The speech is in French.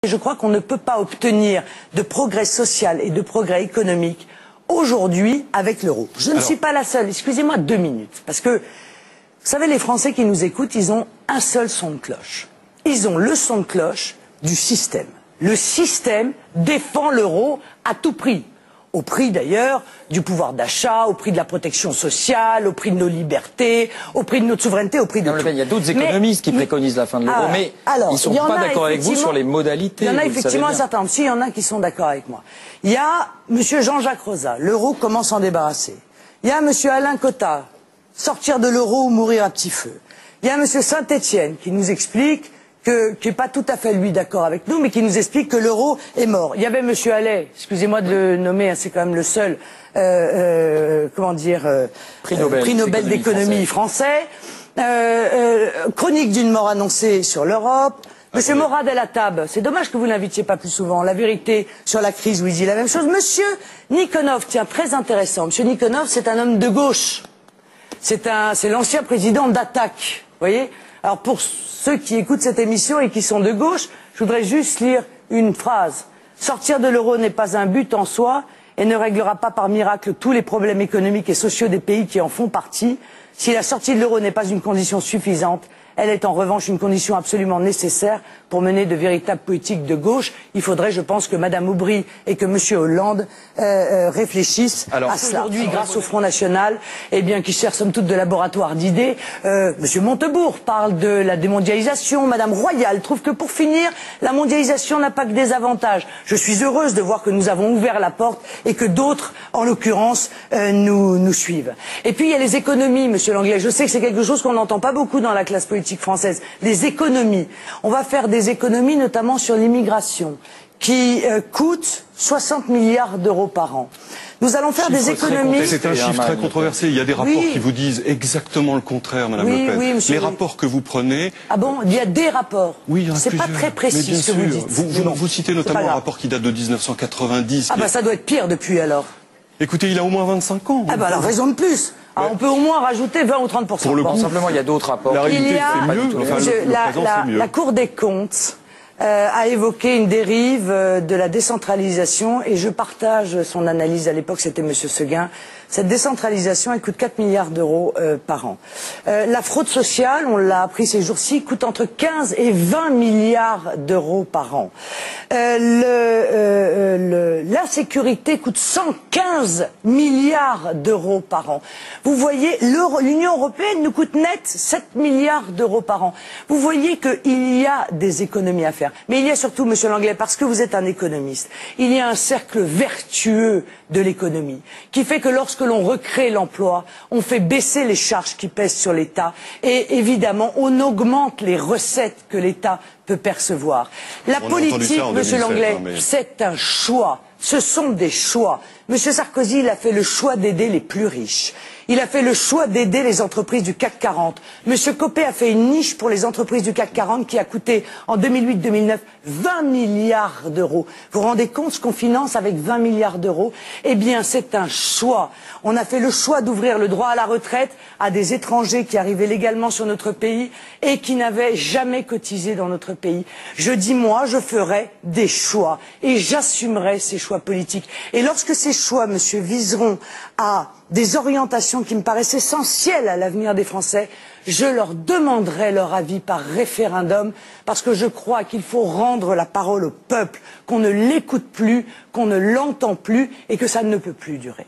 Je crois qu'on ne peut pas obtenir de progrès social et de progrès économique aujourd'hui avec l'euro. Je ne suis pas la seule. Excusez-moi 2 minutes. Parce que, vous savez, les Français qui nous écoutent, ils ont un seul son de cloche. Ils ont le son de cloche du système. Le système défend l'euro à tout prix. Au prix d'ailleurs du pouvoir d'achat, au prix de la protection sociale, au prix de nos libertés, au prix de notre souveraineté, au prix de tout. Il y a d'autres économistes qui préconisent la fin de l'euro, mais ils ne sont pas d'accord avec vous sur les modalités. Il y en a effectivement un certain nombre. Si, il y en a qui sont d'accord avec moi. Il y a M. Jean-Jacques Rosat, l'euro, comment s'en débarrasser. Il y a M. Alain Cotta, sortir de l'euro ou mourir à petit feu. Il y a M. Saint-Étienne qui nous explique qui n'est pas tout à fait lui d'accord avec nous, mais qui nous explique que l'euro est mort. Il y avait M. Allais, excusez-moi de le nommer, hein, c'est quand même le seul, prix Nobel d'économie français, chronique d'une mort annoncée sur l'Europe. Monsieur Morad El Attab, c'est dommage que vous l'invitiez pas plus souvent. La vérité sur la crise où il dit la même chose. Monsieur Nikonov, tiens, très intéressant. Monsieur Nikonov, c'est un homme de gauche. C'est l'ancien président d'Attac. Vous voyez? Alors pour ceux qui écoutent cette émission et qui sont de gauche, je voudrais juste lire une phrase. Sortir de l'euro n'est pas un but en soi et ne réglera pas par miracle tous les problèmes économiques et sociaux des pays qui en font partie. Si la sortie de l'euro n'est pas une condition suffisante, elle est en revanche une condition absolument nécessaire pour mener de véritables politiques de gauche. Il faudrait, je pense, que Mme Aubry et que M. Hollande réfléchissent à cela. Aujourd'hui, grâce au Front National, eh bien, qui sert somme toute de laboratoire d'idées, M. Montebourg parle de la démondialisation. Mme Royal trouve que pour finir, la mondialisation n'a pas que des avantages. Je suis heureuse de voir que nous avons ouvert la porte et que d'autres, en l'occurrence, nous suivent. Et puis, il y a les économies, M. Langlais. Je sais que c'est quelque chose qu'on n'entend pas beaucoup dans la classe politique française, les économies. On va faire des économies notamment sur l'immigration qui coûte 60 milliards d'euros par an. Nous allons faire des économies... C'est un chiffre très controversé. Il y a des rapports qui vous disent exactement le contraire, Madame Le Pen. Oui, les rapports que vous prenez... Ah bon? Il y a des rapports. Oui, il y en a c'est plusieurs. Pas très précis ce que vous dites. Vous citez notamment un rapport qui date de 1990. Ah bah ça doit être pire depuis alors. Écoutez, il a au moins 25 ans. Ah bah alors raison de plus. Alors, on peut au moins rajouter 20 ou 30%. Pour le coup, simplement, il y a d'autres rapports. La réalité, c'est mieux. La Cour des comptes a évoqué une dérive de la décentralisation et je partage son analyse. À l'époque, c'était M. Seguin. Cette décentralisation, elle coûte 4 milliards d'euros par an. La fraude sociale, on l'a appris ces jours-ci, coûte entre 15 et 20 milliards d'euros par an. L'insécurité coûte 115 milliards d'euros par an. Vous voyez, l'Union européenne nous coûte net 7 milliards d'euros par an. Vous voyez qu'il y a des économies à faire. Mais il y a surtout, Monsieur Langlais, parce que vous êtes un économiste, il y a un cercle vertueux de l'économie qui fait que lorsque l'on recrée l'emploi, on fait baisser les charges qui pèsent sur l'État et évidemment on augmente les recettes que l'État peut percevoir. La politique, Monsieur Langlais, c'est un choix. Ce sont des choix. Monsieur Sarkozy, il a fait le choix d'aider les plus riches. Il a fait le choix d'aider les entreprises du CAC 40. Monsieur Copé a fait une niche pour les entreprises du CAC 40 qui a coûté en 2008-2009 20 milliards d'euros. Vous vous rendez compte ce qu'on finance avec 20 milliards d'euros? Eh bien, c'est un choix. On a fait le choix d'ouvrir le droit à la retraite à des étrangers qui arrivaient légalement sur notre pays et qui n'avaient jamais cotisé dans notre pays. Je dis, moi, je ferai des choix et j'assumerai ces choix politiques. Et lorsque ces choix, monsieur, viseront à des orientations qui me paraissent essentielles à l'avenir des Français, je leur demanderai leur avis par référendum, parce que je crois qu'il faut rendre la parole au peuple, qu'on ne l'écoute plus, qu'on ne l'entend plus et que ça ne peut plus durer.